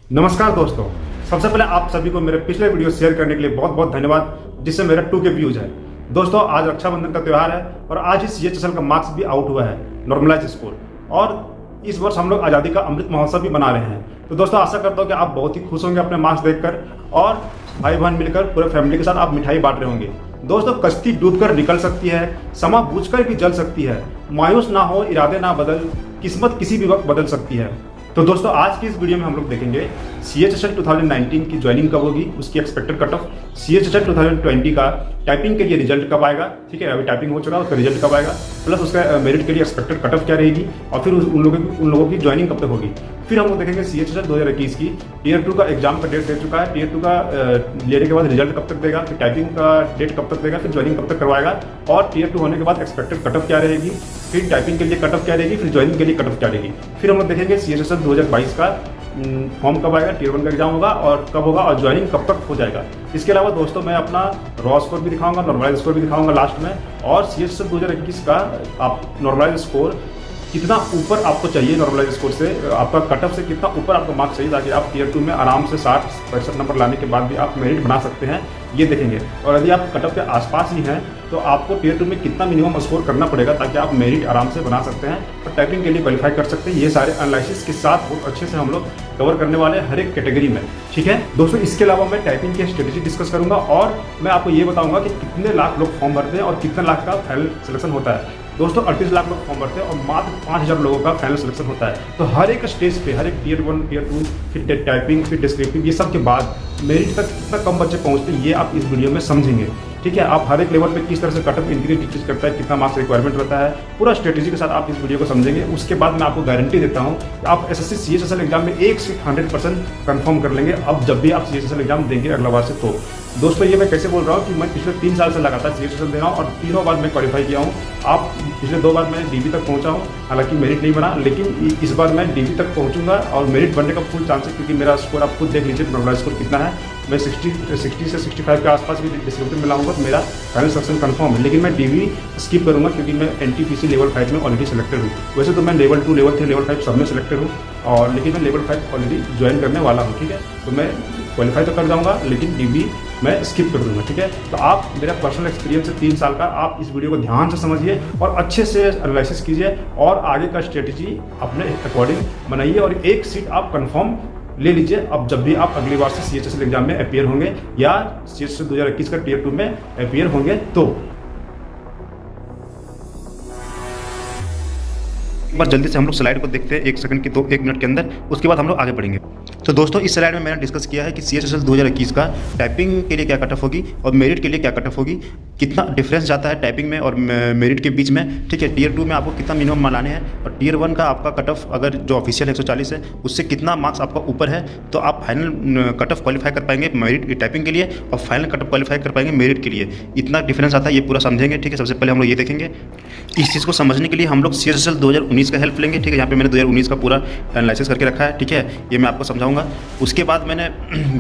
नमस्कार दोस्तों, सबसे पहले आप सभी को मेरे पिछले वीडियो शेयर करने के लिए बहुत बहुत धन्यवाद, जिससे मेरा 2K व्यूज है। दोस्तों, आज रक्षाबंधन का त्यौहार है और आज ही CHSL का मार्क्स भी आउट हुआ है नॉर्मलाइज स्कोर, और इस वर्ष हम लोग आज़ादी का अमृत महोत्सव भी मना रहे हैं। तो दोस्तों, आशा करता हूँ कि आप बहुत ही खुश होंगे अपने मार्क्स देखकर, और भाई बहन मिलकर पूरे फैमिली के साथ आप मिठाई बांट रहे होंगे। दोस्तों, कश्ती डूबकर निकल सकती है, समा बूझकर भी जल सकती है, मायूस ना हो, इरादे ना बदल, किस्मत किसी भी वक्त बदल सकती है। तो दोस्तों, आज की इस वीडियो में हम लोग देखेंगे CHSL 2019 की ज्वाइनिंग कब होगी, उसकी एक्सपेक्टेड कट ऑफ, CHSL 2020 का टाइपिंग के लिए रिजल्ट कब आएगा, ठीक है, अभी टाइपिंग हो चुका है, उसका रिजल्ट कब आएगा, प्लस उसका मेरिट के लिए एक्सपेक्टेड कट ऑफ क्या रहेगी, और फिर उन लोगों की ज्वाइनिंग कब तक होगी। फिर हम लोग देखेंगे CHSL 2021 की टियर 2 का एग्जाम का डेट दे चुका है, टियर 2 का लेने के बाद रिजल्ट कब तक देगा, फिर टाइपिंग का डेट कब तक देगा, फिर ज्वाइनिंग कब तक करवाएगा, और टियर 2 होने के बाद एक्सपेक्टेड कट ऑफ क्या रहेगी, फिर टाइपिंग के लिए कट ऑफ क्या रहेगी, फिर ज्वाइनिंग के लिए कट ऑफ क्या रहेगी। फिर हम लोग देखेंगे CHSL 2022 का फॉर्म कब आएगा, टियर 1 का एग्जाम होगा और कब होगा, और ज्वाइनिंग कब तक हो जाएगा। इसके अलावा दोस्तों, मैं अपना रॉ स्कोर भी दिखाऊंगा, नॉर्मलाइज स्कोर भी दिखाऊंगा लास्ट में, और CHSL 2021 का आप नॉर्मलाइज स्कोर कितना ऊपर आपको चाहिए, नॉर्मलाइज स्कोर से आपका कट ऑफ से कितना ऊपर आपका मार्क्स चाहिए, ताकि आप टियर 2 में आराम से 60-65 नंबर लाने के बाद भी आप मेरिट बना सकते हैं, ये देखेंगे। और यदि आप कट ऑफ के आसपास ही हैं तो आपको टियर 2 में कितना मिनिमम स्कोर करना पड़ेगा, ताकि आप मेरिट आराम से बना सकते हैं और टाइपिंग के लिए क्वालिफाई कर सकते हैं। ये सारे एनालिसिस के साथ बहुत अच्छे से हम लोग कवर करने वाले हैं हर एक कैटेगरी में, ठीक है दोस्तों। इसके अलावा मैं टाइपिंग की स्ट्रेटेजी डिस्कस करूंगा, और मैं आपको ये बताऊंगा कि कितने लाख लोग फॉर्म भरते हैं और कितने लाख का फाइनल सिलेक्शन होता है। दोस्तों, 38 लाख लोग फॉर्म भरते हैं और मात्र 5000 लोगों का फाइनल सिलेक्शन होता है। तो हर एक स्टेज पे, हर एक टियर 1, टियर 2, फिर टाइपिंग, फिर डिस्क्रिप्टिव, ये सब के बाद मेरिट तक कितना कम बच्चे पहुंचते हैं, ये आप इस वीडियो में समझेंगे, ठीक है। आप हर एक लेवल पे किस तरह से कट ऑफ इंक्रीज डिक्रीज करता है, कितना मार्क्स रिक्वायरमेंट रहता है, पूरा स्ट्रेटेजी के साथ आप इस वीडियो को समझेंगे। उसके बाद मैं आपको गारंटी देता हूँ कि आप SSC CHSL एग्जाम में 100% कन्फर्म कर लेंगे, अब जब भी आप CHSL एग्जाम देंगे अगला बार से। तो दोस्तों, ये मैं कैसे बोल रहा हूँ कि मैं पिछले 3 साल से लगातार CHSL दे रहा हूँ और तीनों बार मैं क्वालिफाई किया हूँ। आप पिछले 2 बार मैं DB तक पहुँचा हूँ, हालांकि मेरिट नहीं बना, लेकिन इस बार मैं DB तक पहुँचूंगा और मेरिट बनने का फुल चांस है, क्योंकि मेरा स्कोर आप खुद देख लीजिए, नॉर्मलाइज स्कोर कितना है। मैं 60 से 65 के आसपास भी डिस्क्रिप्टिव में लाऊंगा, तो मेरा फाइनल सिलेक्शन कंफर्म है। लेकिन मैं DB स्किप करूंगा, क्योंकि मैं NTPC लेवल 5 में ऑलरेडी सिलेक्टेड हूँ। वैसे तो मैं लेवल 2, लेवल 3, लेवल 5 सब में सिलेक्टेड हूँ, और लेकिन मैं लेवल 5 ऑलरेडी ज्वाइन करने वाला हूँ, ठीक है। तो मैं क्वालिफाई तो कर जाऊँगा, लेकिन DB मैं स्किप कर दूंगा, ठीक है। तो आप, मेरा पर्सनल एक्सपीरियंस है 3 साल का, आप इस वीडियो को ध्यान से समझिए और अच्छे से एनालिसिस कीजिए, और आगे का स्ट्रेटेजी अपने अकॉर्डिंग बनाइए, और एक सीट आप कंफर्म ले लीजिए। अब जब भी आप अगली बार से CHSL एग्जाम में अपीयर होंगे, या CHSL 2021 का टियर 2 में अपीयर होंगे, तो एक बार जल्दी से हम लोग स्लाइड को देखते हैं, 1 सेकंड की, 1 मिनट के अंदर, उसके बाद हम लोग आगे बढ़ेंगे। तो दोस्तों, इस स्लाइड में मैंने डिस्कस किया है कि CHSL 2021 का टाइपिंग के लिए क्या कट ऑफ होगी और मेरिट के लिए क्या कट ऑफ होगी, कितना डिफरेंस जाता है टाइपिंग में और मेरिट के बीच में, ठीक है। टियर 2 में आपको कितना मिनिमम मार्क्स है, और टियर 1 का आपका कट ऑफ अगर जो ऑफिशियल 140 है, उससे कितना मार्क्स आपका ऊपर है, तो आप फाइनल कट ऑफ क्वालिफाई कर पाएंगे मेरिट टाइपिंग के लिए, और फाइनल कट ऑफ क्वालिफाई कर पाएंगे मेरिट के लिए। इतना डिफरेंस आता है, ये पूरा समझेंगे, ठीक है। सबसे पहले हम लोग ये देखेंगे, इस चीज़ को समझने के लिए हम लोग CHSL 2019 का हेल्प लेंगे, ठीक है। यहाँ पे मैंने 2019 का पूरा एनालिसिस करके रखा है, ठीक है, ये मैं आपको समझाऊंगा। उसके बाद मैंने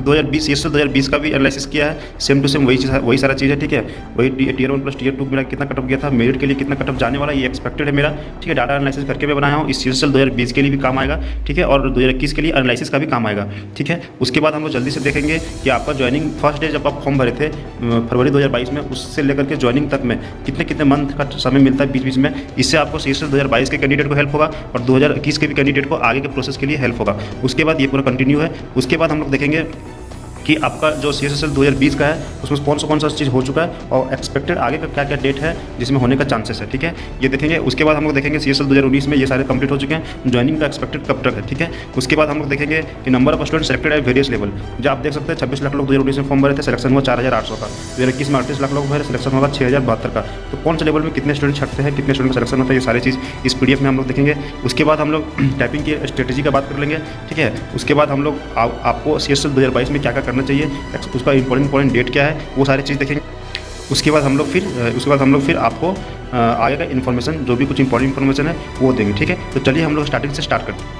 2020 CHSL 2020 का भी एनालिसिस किया है, सेम टू सेम वही सारा चीज़ है, ठीक है। वही टियर 1 प्लस टियर 2 मेरा कितना कट ऑफ गया था, मेरिट के लिए कितना कट ऑफ जाने वाला, ये एक्सपेक्टेड है मेरा, ठीक है। डाटा एनालिसिस करके मैं बनाया हूँ, इस CHSL 2020 के लिए भी काम आएगा, ठीक है, और 2021 के लिए एनालिसिस का भी काम आएगा, ठीक है। उसके बाद हम लोग जल्दी से देखेंगे कि आपका ज्वाइनिंग फर्स्ट डे जब आप फॉर्म भरे थे फरवरी 2022 में, उससे लेकर के ज्वाइनिंग तक में कितने मंथ का समय मिलता है बीच बीच में, इससे आपको CHSL 2022 के कैंडिडेट को हेल्प होगा, और 2021 के भी कैंडिडेट को आगे के प्रोसेस के लिए हेल्प होगा। उसके बाद ये पूरा कंटिन्यू है। उसके बाद हम लोग देखेंगे कि आपका जो CHSL 2020 का है, उसमें कौन सा चीज़ हो चुका है, और एक्सपेक्टेड आगे का क्या क्या डेट है जिसमें होने का चांसेस है, ठीक है, ये देखेंगे। उसके बाद हम लोग देखेंगे CHSL 2019 में ये सारे कंप्लीट हो चुके हैं, ज्वाइनिंग का एक्सपेक्टेड कब तक है, ठीक है। उसके बाद हम लोग देखेंगे कि नंबर ऑफ स्टूडेंट सेलेक्टेड है वेरियस लेवल, जो आप देख सकते हैं 26 लाख लोग 2019 में फॉर्म भरे थे, सिलेक्शन हुआ 4800 का, 2021 में 38 लाख लोग भरे, सिलेक्शन होगा 6072 का। तो कौन से लेवल में कितने स्टूडेंट छटते हैं, कितने स्टूडेंट का सिलेक्शन होता है, ये सारी चीज़ इस PDF में हम लोग देखेंगे। उसके बाद हम लोग टाइपिंग की स्ट्रेटेजी का बात कर लेंगे, ठीक है। उसके बाद हम लोग आपको CHSL 2022 में क्या क्या करना चाहिए, उसका इंपॉर्टेंट डेट क्या है, वो सारी चीज़ देखेंगे। उसके बाद हम लोग फिर आपको आगे का इन्फॉर्मेशन, जो भी कुछ इंपॉर्टेंट इन्फॉर्मेशन है वो देंगे, ठीक है। तो चलिए हम लोग स्टार्टिंग से स्टार्ट करते हैं।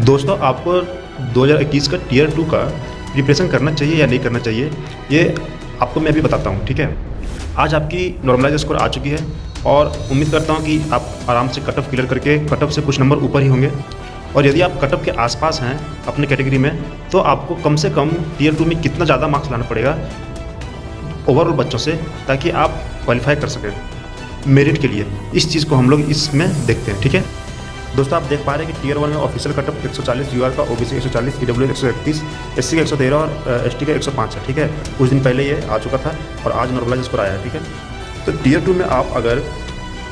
दोस्तों, आपको 2021 का टियर 2 का प्रिपरेशन करना चाहिए या नहीं करना चाहिए, ये आपको मैं अभी बताता हूँ, ठीक है। आज आपकी नॉर्मलाइज स्कोर आ चुकी है, और उम्मीद करता हूँ कि आप आराम से कट ऑफ क्लियर करके, कट ऑफ से कुछ नंबर ऊपर ही होंगे, और यदि आप कट ऑफ के आसपास हैं अपने कैटेगरी में, तो आपको कम से कम टियर 2 में कितना ज़्यादा मार्क्स लाना पड़ेगा ओवरऑल बच्चों से, ताकि आप क्वालिफाई कर सकें मेरिट के लिए। इस चीज़ को हम लोग इसमें देखते हैं, ठीक है दोस्तों। आप देख पा रहे हैं कि टियर 1 में ऑफिशियल कट ऑफ 140 यूआर का, ओबीसी 140, ईडब्ल्यू 131, एससी का 113 और एसटी का 105 है, ठीक है। कुछ दिन पहले ये आ चुका था और आज नॉर्मलाइज स्कोर आया है, ठीक है। तो टियर 2 में आप अगर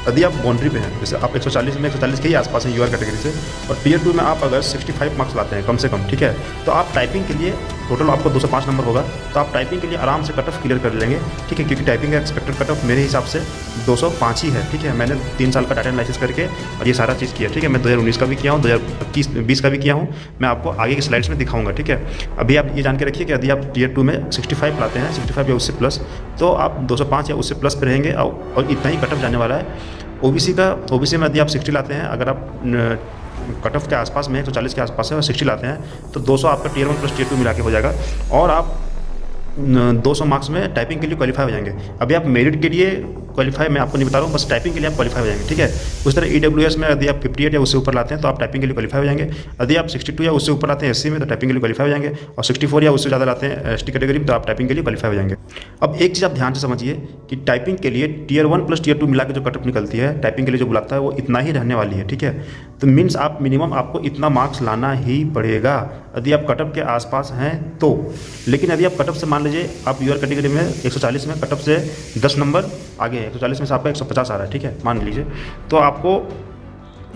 यदि आप बाउंड्री पे हैं, जैसे आप 140 में 140 के ही आसपास हैं यूआर कैटेगरी से, और टियर 2 में आप अगर 65 मार्क्स लाते हैं कम से कम, ठीक है, तो आप टाइपिंग के लिए टोटल आपको 205 नंबर होगा, तो आप टाइपिंग के लिए आराम से कट ऑफ क्लियर कर लेंगे, ठीक है। क्योंकि टाइपिंग का एक्सपेक्टेड कट ऑफ मेरे हिसाब से 205 ही है, ठीक है। मैंने 3 साल का डाटा एनालिसिस करके और ये सारा चीज़ किया, ठीक है। मैं 2019 का भी किया हूँ, 2020 का भी किया हूँ। मैं आपको आगे की स्लाइड्स में दिखाऊंगा, ठीक है। अभी आप ये जान के रखिए कि यदि आप टियर 2 में 65 लाते हैं, 65 या उससे प्लस, तो आप 205 या उससे प्लस पे रहेंगे और इतना ही कट ऑफ जाने वाला है। ओबीसी में यदि आप 60 लाते हैं, अगर आप कट ऑफ के आसपास में 140 के आसपास है और 60 लाते हैं, तो 200 आपका टियर 1 प्लस टियर 2 मिला के हो जाएगा और आप 200 मार्क्स में टाइपिंग के लिए क्वालिफाई हो जाएंगे। अभी आप मेरिट के लिए क्वालिफाई मैं आपको नहीं बता रहा हूँ, बस टाइपिंग के लिए आप क्वालिफाई हो जाएंगे, ठीक है। उस तरह ईडब्ल्यूएस में यदि आप 58 या उससे ऊपर लाते हैं तो आप टाइपिंग के लिए क्वालिफाई हो जाएंगे। यदि आप 62 या उससे ऊपर लाते हैं एससी में तो टाइपिंग के लिए क्वालिफाई हो जाएंगे, और 64 या उससे ज़्यादा लाते हैं एसटी कैटेगरी में तो आप टाइपिंग के लिए क्वालिफाई हो जाएंगे। अब एक चीज़ आप ध्यान से समझिए कि टाइपिंग के लिए टियर 1 प्लस टियर 2 मिला के जो कट ऑफ निकलती है टाइपिंग के लिए जो बुलाता है वो इतना ही रहने वाली है, ठीक है। तो मीन्स आप मिनिमम आपको इतना मार्क्स लाना ही पड़ेगा यदि आप कट ऑफ के आसपास हैं तो। लेकिन यदि आप कट ऑफ से मान लीजिए आप यूआर कैटेगरी में 140 में कट ऑफ से 10 नंबर आगे हैं, 140 में से आपका 150 आ रहा है, ठीक है, मान लीजिए, तो आपको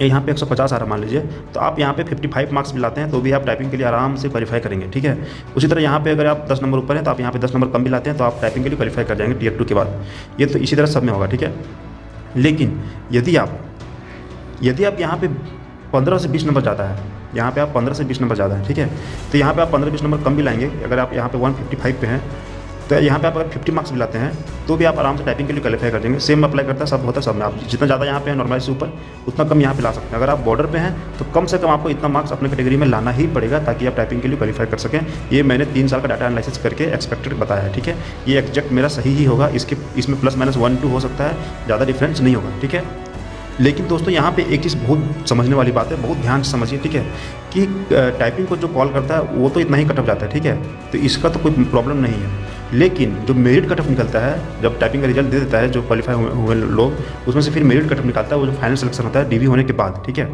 यहाँ पे 150 आ रहा है मान लीजिए, तो आप यहाँ पे 55 मार्क्स भी लाते हैं तो भी आप टाइपिंग के लिए आराम से क्वालिफाई करेंगे, ठीक है। उसी तरह यहाँ पे अगर आप 10 नंबर ऊपर हैं तो आप यहाँ पे 10 नंबर कम भी लाते हैं तो आप टाइपिंग के लिए क्वालिफाई कर जाएंगे टियर 2 के बाद। ये तो इसी तरह सब में होगा, ठीक है। लेकिन यदि आप यहाँ पे 15 से 20 नंबर ज़्यादा है, यहाँ पे आप 15 से 20 नंबर ज़्यादा है, ठीक है, तो यहाँ पे आप 15-20 नंबर कम भी लाएंगे। अगर आप यहाँ पे 155 पे हैं तो यहाँ पे आप अगर 50 मार्क्स भी लाते हैं तो भी आप आराम से टाइपिंग के लिए क्वालिफाई कर देंगे। सेम अप्लाई करता है, सब होता है सब में। आप जितना ज़्यादा यहाँ पे है नॉर्मल से ऊपर उतना कम यहाँ पे ला सकते हैं। अगर आप बॉर्डर पे हैं तो कम से कम आपको इतना मार्क्स अपने कैटेगरी में लाना ही पड़ेगा ताकि आप टाइपिंग के लिए क्वालिफाई कर सकें। ये मैंने 3 साल का डाटा एनालिसिस करके एक्सपेक्टेड बताया है, ठीक है। ये एग्जैक्ट मेरा सही ही होगा, इसमें प्लस माइनस 1-2 हो सकता है, ज़्यादा डिफरेंस नहीं होगा, ठीक है। लेकिन दोस्तों यहाँ पे एक चीज़ बहुत समझने वाली बात है, बहुत ध्यान से समझिए, ठीक है, कि टाइपिंग को जो कॉल करता है वो तो इतना ही कट ऑफ जाता है, ठीक है, तो इसका तो कोई प्रॉब्लम नहीं है। लेकिन जो मेरिट कट ऑफ निकलता है, जब टाइपिंग का रिजल्ट दे देता है जो क्वालिफाई हुए लोग, उसमें से फिर मेरिट कट ऑफ निकलता है वो जो फाइनल सिलेक्शन होता है डीवी होने के बाद, ठीक है।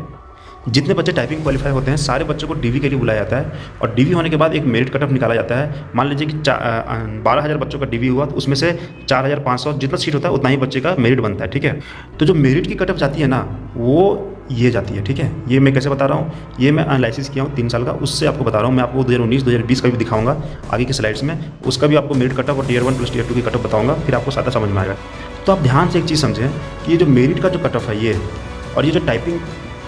जितने बच्चे टाइपिंग क्वालिफाई होते हैं सारे बच्चों को डीवी के लिए बुलाया जाता है और डीवी होने के बाद एक मेरिट कट ऑफ निकाला जाता है। मान लीजिए कि 12,000 बच्चों का डीवी हुआ तो उसमें से 4,500 जितना सीट होता है उतना ही बच्चे का मेरिट बनता है, ठीक है। तो जो मेरिट की कट ऑफ जाती है ना वो ये जाती है, ठीक है। ये मैं कैसे बता रहा हूँ, ये मैं एनालिसिस किया हूँ 3 साल का, उससे आपको बता रहा हूँ। मैं आपको 2019-2020 का भी दिखाऊंगा आगे की स्लाइड्स में, उसका भी आपको मेरिट कट ऑफ और टियर 1 प्लस टियर 2 की कट ऑफ बताऊँगा, फिर आपको सारा समझ में आएगा। तो आप ध्यान से एक चीज़ समझें कि ये जो मेरिट का जो कट ऑफ है ये, और ये जो टाइपिंग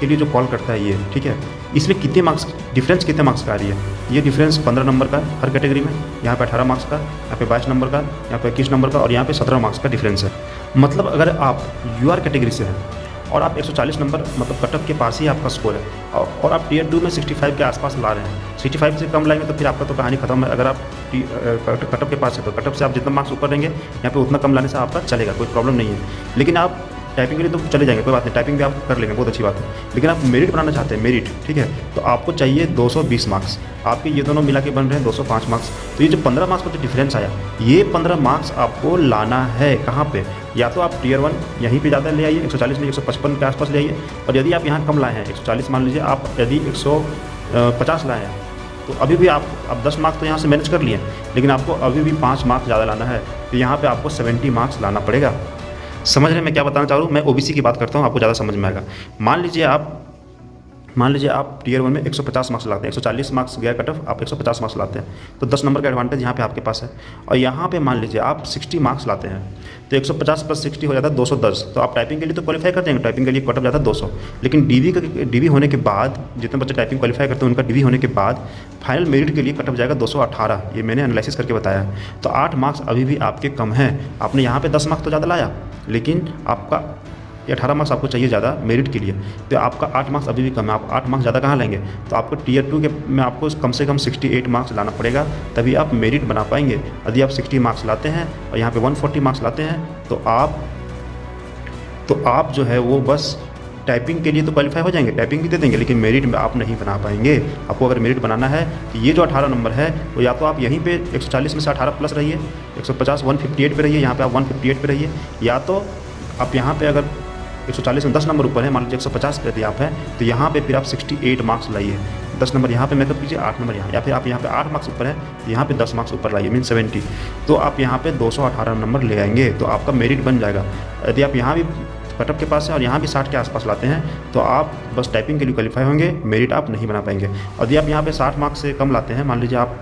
के लिए जो कॉल करता है ये, ठीक है, इसमें कितने मार्क्स डिफरेंस, कितने मार्क्स का आ रही है। ये डिफरेंस 15 नंबर का हर कैटेगरी में, यहाँ पे 18 मार्क्स का, यहाँ पे 22 नंबर का, यहाँ पे 21 नंबर का और यहाँ पे 17 मार्क्स का डिफरेंस है। मतलब अगर आप यूआर कैटेगरी से हैं और आप 140 नंबर मतलब कट ऑफ के पास ही आपका स्कोर है और आप टियर 2 में 65 के आसपास ला रहे हैं, 65 से कम लाएंगे तो फिर आपका तो कहानी खत्म है। अगर आप कट ऑफ के पास है तो कट ऑफ से आप जितना मार्क्स ऊपर रहेंगे यहाँ पे उतना कम लाने से आपका चलेगा, कोई प्रॉब्लम नहीं है। लेकिन आप टाइपिंग के लिए तो चले जाएंगे, कोई बात नहीं, टाइपिंग भी आप कर लेंगे, बहुत अच्छी बात है। लेकिन आप मेरिट बनाना चाहते हैं, मेरिट, ठीक है, तो आपको चाहिए 220 मार्क्स। आपके ये दोनों मिला के बन रहे हैं 205 मार्क्स। तो ये जो 15 मार्क्स का जो डिफरेंस आया, ये 15 मार्क्स आपको लाना है कहाँ पे, या तो आप टियर 1 यहीं पे ज़्यादा ले आइए, 140 नहीं 155 के आसपास ले आइए, और यदि आप यहाँ कम लाए हैं 140 मान लीजिए, आप यदि 150 लाए हैं तो अभी भी आप 10 मार्क्स तो यहाँ से मैनेज कर लिए, लेकिन आपको अभी भी 5 मार्क्स ज़्यादा लाना है, तो यहाँ पर आपको 70 मार्क्स लाना पड़ेगा। समझ रहे हैं मैं क्या बताना चाह रहा हूँ। मैं ओबीसी की बात करता हूँ, आपको ज़्यादा समझ में आएगा। मान लीजिए आप टियर 1 में 150 मार्क्स लाते हैं, 140 मार्क्स गया कट ऑफ, आप 150 मार्क्स लाते हैं तो 10 नंबर का एडवांटेज यहाँ पे आपके पास है। और यहाँ पे मान लीजिए आप 60 मार्क्स लाते हैं तो 150 प्लस 60 हो जाता है 210। तो आप टाइपिंग के लिए तो क्वालिफाई कर देंगे, टाइपिंग के लिए कट ऑफ जाता है 200। लेकिन डीवी होने के बाद जितने बच्चे टाइपिंग क्वालिफाई करते हैं उनका डीवी होने के बाद फाइनल मेरिट के लिए कट ऑफ जाएगा 218। ये मैंने एनालिसिस करके बताया। तो 8 मार्क्स अभी भी आपके कम हैं। आपने यहाँ पे 10 मार्क्स तो ज़्यादा लाया, लेकिन आपका 18 मार्क्स आपको चाहिए ज़्यादा मेरिट के लिए, तो आपका 8 मार्क्स अभी भी कम है। आप 8 मार्क्स ज़्यादा कहाँ लेंगे, तो आपको टियर 2 के में आपको कम से कम 68 मार्क्स लाना पड़ेगा, तभी आप मेरिट बना पाएंगे। यदि आप 60 मार्क्स लाते हैं और यहाँ पे 140 मार्क्स लाते हैं तो आप जो है वो बस टाइपिंग के लिए तो क्वालिफाई हो जाएंगे, टाइपिंग भी दे देंगे, लेकिन मेरिट में आप नहीं बना पाएंगे। आपको अगर मेरिट बनाना है तो ये जो 18 नंबर है वो या तो आप यहीं पे 140 में से 18 प्लस रहिए, 150 158 पे रहिए, यहाँ पे आप 158 पे रहिए, या तो आप यहाँ पे अगर 140 में 10 नंबर ऊपर है, मान लीजिए 150 पे यदि आप हैं तो यहाँ पे फिर आप 68 मार्क्स लाइए, 10 नंबर यहाँ पे मेकअप कीजिए, 8 नंबर यहाँ, या फिर आप यहाँ पे 8 मार्क्स ऊपर है तो यहाँ पे 10 मार्क्स ऊपर लाइए, मीन 70, तो आप यहाँ पे 218 नंबर ले आएंगे, तो आपका मेरिट बन जाएगा। यदि आप यहाँ भी कटअप के पास है और यहाँ भी 60 के आसपास लाते हैं तो आप बस टाइपिंग के लिए क्वालिफाई होंगे, मेरिट आप नहीं बना पाएंगे। और यदि आप यहाँ पे 60 मार्क्स से कम लाते हैं, मान लीजिए आप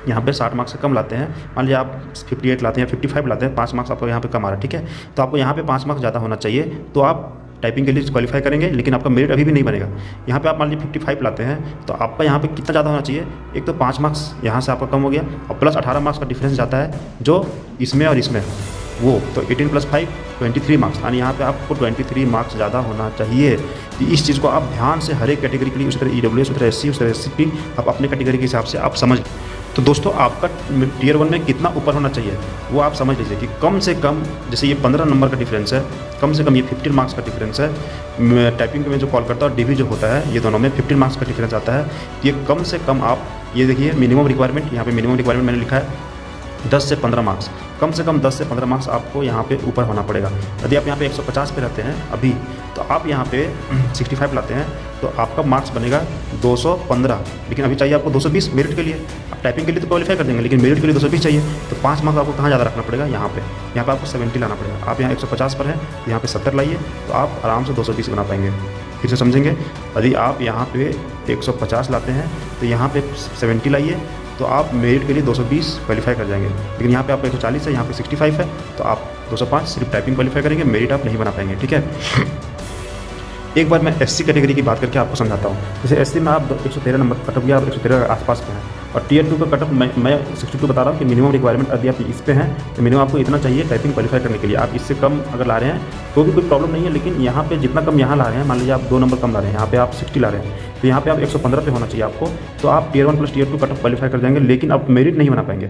यहाँ पे 60 मार्क्स से कम लाते हैं, मान लीजिए आप 58 लाते हैं, 55 लाते हैं, 5 मार्क्स आपको यहाँ पे कम आ रहा है, ठीक है, तो आपको यहाँ पे 5 मार्क्स ज़्यादा होना चाहिए, तो आप टाइपिंग के लिए क्वालिफाई करेंगे, लेकिन आपका मेरिट अभी भी नहीं बनेगा। यहाँ पे आप मान लीजिए 55 लाते हैं तो आपका यहाँ पे कितना ज़्यादा होना चाहिए, एक तो 5 मार्क्स यहाँ से आपका कम हो गया और प्लस 18 मार्क्स का डिफरेंस जाता है जो इसमें और इसमें वो, तो 18 + 5 23 मार्क्स, यानी यहाँ पे आपको 23 मार्क्स ज़्यादा होना चाहिए। तो इस चीज़ को आप ध्यान से हर एक कैटेगरी के लिए, उस तरह EWS, उस तरह SC, उस तरह SC, आप अपने कैटेगरी के हिसाब से आप समझ। तो दोस्तों आपका टियर 1 में कितना ऊपर होना चाहिए वो आप समझ लीजिए कि कम से कम, जैसे ये 15 नंबर का डिफरेंस है, कम से कम ये 15 मार्क्स का डिफरेंस है। टाइपिंग में जो कॉल करता है और DV जो होता है, ये दोनों में 15 मार्क्स का डिफरेंस आता है। ये कम से कम आप ये देखिए मिनिमम रिक्वायरमेंट, यहाँ पे मिनिमम रिक्वायरमेंट मैंने लिखा है 10 से 15 मार्क्स, कम से कम 10 से 15 मार्क्स आपको यहाँ पे ऊपर होना पड़ेगा। यदि आप यहाँ पे 150 पे रहते हैं अभी, तो आप यहाँ पे 65 लाते हैं तो आपका मार्क्स बनेगा 215, लेकिन अभी चाहिए आपको 220 मेरिट के लिए। आप टाइपिंग के लिए तो क्वालिफाई कर देंगे, लेकिन मेरिट के लिए 220 चाहिए, तो 5 मार्क्स आपको कहाँ ज़्यादा रखना पड़ेगा, यहाँ पे आपको 70 लाना पड़ेगा। आप यहाँ 150 पर है, यहाँ पे 70 लाइए तो आप आराम से 220 बना पाएंगे। फिर से समझेंगे, यदि आप यहाँ पे 150 लाते हैं तो यहाँ पे 70 लाइए तो आप मेरिट के लिए 220 क्वालिफाई कर जाएंगे, लेकिन यहाँ पे आपका 140 है, यहाँ पे 65 है, तो आप 205 सिर्फ टाइपिंग क्वालिफाई करेंगे, मेरिट आप नहीं बना पाएंगे, ठीक है। एक बार मैं SC कैटेगरी की बात करके आपको समझाता हूँ। जैसे SC में आप 113 नंबर कटअप गया, आप 113 के आसपास पे हैं, और टियर 2 का कटअप मैं 62 बता रहा हूँ कि मिनिमम रिक्वायरमेंट यदि आप इस पे हैं तो मिनिमम आपको इतना चाहिए टाइपिंग क्वालिफाई करने के लिए। आप इससे कम अगर ला रहे हैं तो भी कोई प्रॉब्लम नहीं है, लेकिन यहाँ पे जितना कम यहाँ ला रहे हैं, मान लीजिए आप 2 नंबर कम ला रहे हैं, यहाँ पे आप 60 ला रहे हैं, तो यहाँ पे आप 115 पे होना चाहिए आपको, तो आप टियर 1 + टियर 2 कटअप क्वालिफाई कर जाएंगे, लेकिन आप मेरिट नहीं बना पाएंगे।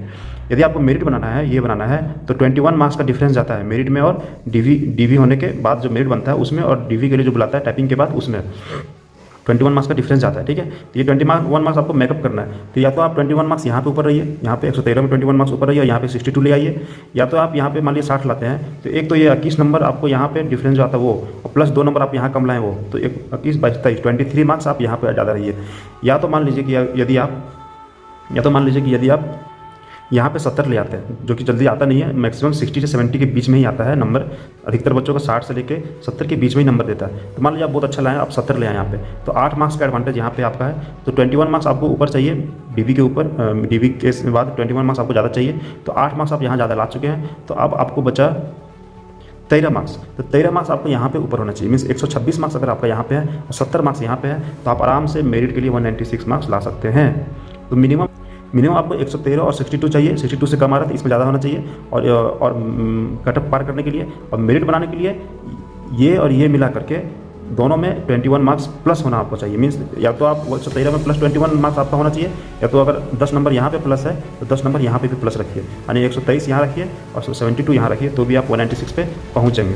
यदि आपको मेरिट बनाना है, ये बनाना है, तो 21 मार्क्स का डिफरेंस जाता है मेरिट में और DV होने के बाद जो मेरिट बनता है उसमें, और DV के लिए जो बुलाता है टाइपिंग के बाद उसमें 21 मार्क्स का डिफरेंस जाता है, ठीक है। तो ये 21 मार्क्स आपको मेकअप करना है, तो या तो आप 21 मार्क्स यहाँ पे ऊपर रहिए, यहाँ पे 113 में 21 मार्क्स ऊपर रहिए और यहाँ पे 62 ले आइए, या तो आप यहाँ पे मान लीजिए 60 लाते हैं तो एक तो ये 21 नंबर आपको यहाँ पे डिफरेंस जो आता है वो, और प्लस 2 नंबर आप यहाँ कम लाएँ वो, तो 21 22 23 23 मार्क्स आप यहाँ पर ज़्यादा रहिए। या तो मान लीजिए कि यदि आप यहाँ पे 70 ले आते हैं, जो कि जल्दी आता नहीं है, मैक्सिमम 60 से 70 के बीच में ही आता है नंबर, अधिकतर बच्चों का 60 से लेके 70 के बीच में ही नंबर देता है। तो मान लीजिए आप बहुत अच्छा लाएं, आप 70 ले आए यहाँ पे, तो 8 मार्क्स का एडवांटेज यहाँ पे आपका है, तो 21 मार्क्स आपको ऊपर चाहिए DV के ऊपर, DV के बाद 21 मार्क्स आपको ज़्यादा चाहिए, तो 8 मार्क्स आप यहाँ ज़्यादा ला चुके हैं, तो अब आपको बचा 13 मार्क्स, तो 13 मार्क्स आपको यहाँ पे ऊपर होना चाहिए, मीन्स 126 मार्क्स अगर आपका यहाँ पे है और 70 मार्क्स यहाँ पे है, तो आप आराम से मेरिट के लिए 196 मार्क्स ला सकते हैं। तो मिनिमम आपको 113 और 62 चाहिए, 62 से कम आ रहा है तो इसमें ज़्यादा होना चाहिए, और कटअप पार करने के लिए और मेरिट बनाने के लिए ये और ये मिला करके दोनों में 21 मार्क्स प्लस होना आपको चाहिए। मीन्स या तो आप 113 में प्लस 21 मार्क्स आपका होना चाहिए, या तो अगर 10 नंबर यहाँ पे प्लस है तो 10 नंबर यहाँ पे भी प्लस रखिए, यानी 123 यहाँ रखिए और 72 यहाँ रखिए, तो भी आप 196 पे पहुँचेंगे।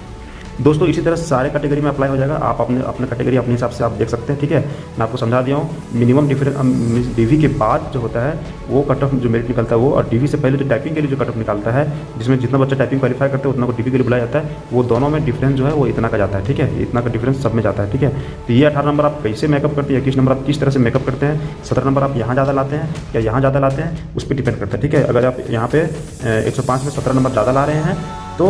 दोस्तों इसी तरह सारे कैटेगरी में अप्लाई हो जाएगा, आप अपने कैटेगरी अपने हिसाब से आप देख सकते हैं, ठीक है। मैं आपको समझा दिया हूँ, मिनिमम डिफरेंस DV के बाद जो होता है वो कटअप जो मेरिट निकलता है वो, और DV से पहले जो टाइपिंग के लिए जो कटअप निकलता है, जिसमें जितना बच्चा टाइपिंग क्वालिफाई करते हैं उतना को DV के लिए बुलाया जाता है, वो दोनों में डिफरेंस जो है वो इतना का जाता है, ठीक है, इतना का डिफरेंस सब में जाता है, ठीक है। तो ये 18 नंबर आप कैसे मेकअप करते हैं, 21 नंबर आप किस तरह से मेकअप करते हैं, 17 नंबर आप यहाँ ज़्यादा लाते हैं या यहाँ ज़्यादा लाते हैं, उस पर डिपेंड करता है, ठीक है। अगर आप यहाँ पे 105 में 17 नंबर ज़्यादा ला रहे हैं तो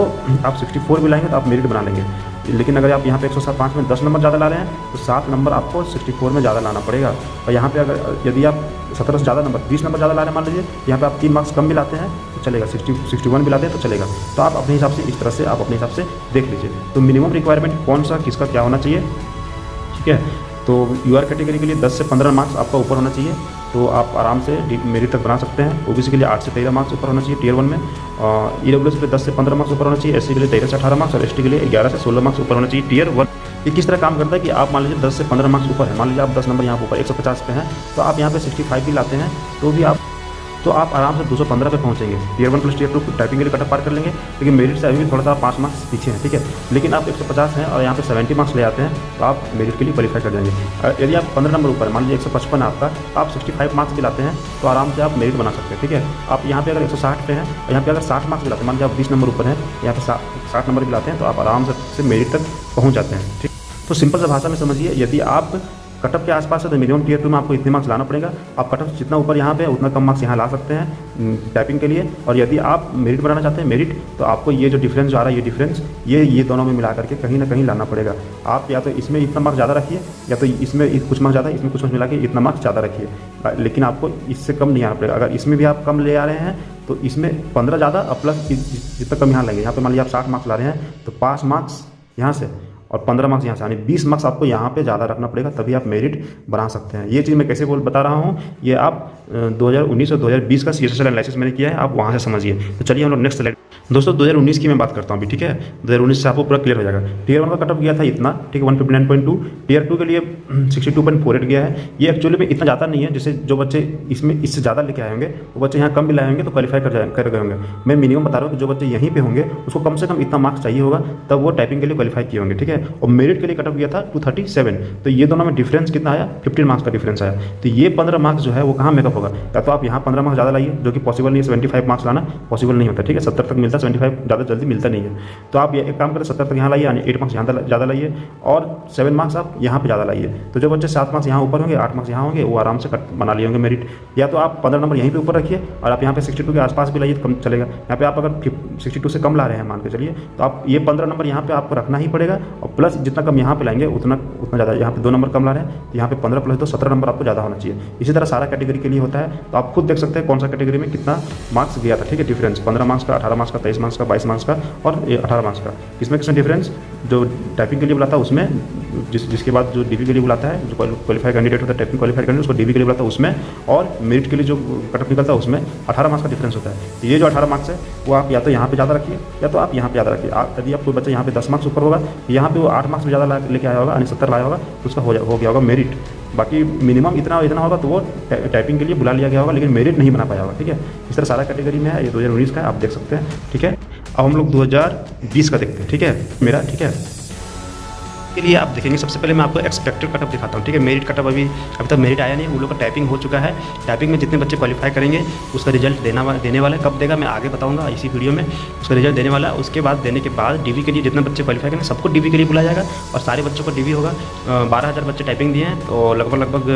आप 64 भी लाएंगे तो आप मेरिट बना लेंगे, लेकिन अगर आप यहाँ पे 105 में 10 नंबर ज़्यादा ला रहे हैं तो 7 नंबर आपको 64 में ज़्यादा लाना पड़ेगा। और यहाँ पे अगर यदि आप 17 से ज़्यादा नंबर 20 नंबर ज़्यादा ला रहे हैं, मान लीजिए यहाँ पे आप 3 मार्क्स कम भी लाते हैं तो चलेगा, 61 भी लाते हैं तो चलेगा। तो आप अपने हिसाब से इस तरह से आप अपने हिसाब से देख लीजिए। तो मिनिमम रिक्वायरमेंट कौन सा किसका क्या होना चाहिए, ठीक है। तो UR कैटेगरी के लिए 10 से 15 मार्क्स आपका ऊपर होना चाहिए, तो आप आराम से मेरिट तक बना सकते हैं। OBC के लिए 8 से 13 मार्क्स ऊपर होना चाहिए टियर 1 में, EWS के लिए 10 से 15 मार्क्स ऊपर होना चाहिए, SC के लिए 13 से 18 मार्क्स और ST के लिए 11 से 16 मार्क्स ऊपर होना चाहिए टियर 1। ये किस तरह काम करता है कि आप मान लीजिए 10 से 15 मार्क्स ऊपर है, मान लीजिए आप 10 नंबर यहाँ ऊपर 150 पे हैं, तो आप यहाँ पे 65 भी लाते हैं तो भी आप तो आप आराम से 215 पे पहुँचेंगे। टियर 1 प्लस टियर 2 टाइपिंग के लिए कट ऑफ पार कर लेंगे, लेकिन मेरिट से अभी भी थोड़ा सा 5 मार्क्स पीछे हैं, ठीक है। लेकिन आप 150 हैं और यहाँ पे 70 मार्क्स ले आते हैं तो आप मेरिट के लिए क्वालिफाई कर जाएंगे। यदि आप 15 नंबर ऊपर, मान लीजिए 155 आपका, तो आप 65 मार्क्स भी लाते हैं तो आराम से आप मेरिट बना सकते हैं, ठीक है। आप यहाँ पे अगर 160 पे हैं और यहाँ पे अगर 60 मार्क्स भी लाते हैं, मान लीजिए आप 20 नंबर ऊपर हैं, यहाँ पे 60 नंबर भी लाते हैं तो आप आराम से मेरिट तक पहुँच जाते हैं, ठीक। तो सिंपल सा भाषा में समझिए, यदि आप कटअप के आसपास है तो मिनिमम टियर 2 में आपको इतने मार्क्स लाना पड़ेगा। आप कटअप जितना ऊपर यहाँ पे उतना कम मार्क्स यहाँ ला सकते हैं टाइपिंग के लिए। और यदि आप मेरिट बनाना चाहते हैं मेरिट, तो आपको ये जो डिफरेंस जो आ रहा है, ये डिफरेंस ये दोनों में मिला करके कहीं ना कहीं लाना पड़ेगा। आप या तो इसमें इतना मार्क्स ज़्यादा रखिए, या तो इसमें कुछ मार्क्स ज़्यादा, इसमें कुछ मार्क्स मिला के इतना मार्क्स ज़्यादा रखिए, लेकिन आपको इससे कम नहीं आना पड़ेगा। अगर इसमें भी आप कम ले आ रहे हैं तो इसमें 15 ज़्यादा और प्लस जितना कम यहाँ लेंगे। यहाँ पे मान लीजिए आप 60 मार्क्स ला रहे हैं तो 5 मार्क्स यहाँ से और 15 मार्क्स यहाँ से, यानी 20 मार्क्स आपको यहाँ पे ज़्यादा रखना पड़ेगा, तभी आप मेरिट बना सकते हैं। ये चीज़ मैं कैसे बता रहा हूँ, ये आप 2019 और 2020 का CSSL एनालिसिस मैंने किया है, आप वहाँ से समझिए। तो चलिए हम लोग नेक्स्ट स्लाइड। दोस्तों 2019 की मैं बात करता हूँ अभी, ठीक है। 2019 से आपको पूरा क्लियर हो जाएगा। टियर 1 का कटअप गया था इतना, ठीक है, 159.2। टियर 2 के लिए 62.48 गया है। ये एक्चुअली में इतना ज़्यादा नहीं है, जैसे जो बच्चे इसमें इससे ज़्यादा लेके आए होंगे वो बच्चे यहाँ कम भी लाए होंगे तो क्वालिफाई कर गए होंगे। मैं मिनिमम बता रहा हूँ कि जो बच्चे यहीं पे होंगे उसको कम से कम इतना मार्क्स चाहिए होगा, तब वो टाइपिंग के लिए क्वालिफाई किए होंगे, ठीक है। और मेरिट के लिए कटअप गया था 237। तो ये दोनों में डिफरेंस कितना आया, 15 मार्क्स का डिफरेंस आया। तो ये 15 मार्क्स जो है वो कहाँ मेकअप होगा, या तो आप यहाँ 15 मार्क्स ज़्यादा लाइए, जो कि पॉसिबल नहीं है। 75 मार्क्स लाना पॉसिबल नहीं होता, ठीक है। 70 तक मिलता है, 75 ज़्यादा जल्दी मिलता नहीं है। तो आप ये एक काम करें, 70 तक यहाँ लाइए, यानी 8 मार्क्स यहाँ ज़्यादा लाइए और 7 मार्क्स आप यहाँ पे ज़्यादा लाइए। तो जो बच्चे 7 मार्क्स यहाँ ऊपर होंगे, 8 मार्क्स यहाँ होंगे, वो आराम से बना लिए होंगे मेरिट। या तो आप 15 नंबर यहीं पे ऊपर रखिए और आप यहाँ पे 62 के आसपास भी लाइए तो कम चलेगा। यहाँ पे आप अगर 62 से कम ला रहे हैं मान के चलिए, तो आप ये 15 नंबर यहाँ पे आपको रखना ही पड़ेगा, और प्लस जितना कम यहाँ पे लाएंगे उतना ज़्यादा। यहाँ पे 2 नंबर कम ला रहे हैं तो यहाँ पे 15 प्लस 2 17 नंबर आपको ज़्यादा होना चाहिए। इसी तरह सारा कैटेगरी के लिए होता है। तो आप खुद देख सकते हैं कौन सा कैटेगरी में कितना मार्क्स गया था, ठीक है। डिफरेंस 15 मार्क्स का, 18 मार्क्स का, 23 मार्क्स का, 22 मार्क्स का और 18 मार्क्स का। इसमें किसमें डिफरेंस, जो टाइपिंग के लिए बुलाता है उसमें, जिसके बाद जो DV के लिए बुलाता है, जो क्वालिफाई कैंडिडेट होता है, टाइपिंग क्वालिफाई कैंडिडेट उसको DV के लिए बुलाता है उसमें, और मेरिट के लिए जो कटअप निकलता है उसमें 18 मार्क्स का डिफरेंस होता है। तो ये जो 18 मार्क्स है वो आप या तो यहाँ पे ज़्यादा रखिए या तो आप यहाँ पे ज़्यादा रखिए। यदि आप कोई बच्चा यहाँ पे 10 मार्क्स ऊपर होगा, यहाँ पे वो 8 मार्क्स में ज़्यादा लेके आया होगा, यानी 70 लाया होगा, तो उसका हो गया होगा मेरिट। बाकी मिनिमम इतना होगा तो वो टाइपिंग के लिए बुला लिया गया होगा, लेकिन मेरिट नहीं बना पाया होगा, ठीक है। इस तरह सारा कैटेगरी में है। ये 2019 का है, आप देख सकते हैं, ठीक है। अब हम लोग 2020 का देखते हैं, ठीक है मेरा, ठीक है। के लिए आप देखेंगे, सबसे पहले मैं आपको एक्सपेक्टेड कटअप दिखाता हूँ, ठीक है। मेरिट कटअप अभी तक मेरिट आया नहीं, उन लोग का टाइपिंग हो चुका है। टाइपिंग में जितने बच्चे क्वालिफाई करेंगे उसका रिजल्ट देने वाला है। कब देगा मैं आगे बताऊंगा इसी वीडियो में। उसका रिजल्ट देने वाला है। उसके बाद देने के बाद DV के लिए जितने बच्चे क्वालिफाई करेंगे सबको DV के लिए बुलाया जाएगा, और सारे बच्चों को DV होगा। 12,000 बच्चे टाइपिंग दिए हैं, तो लगभग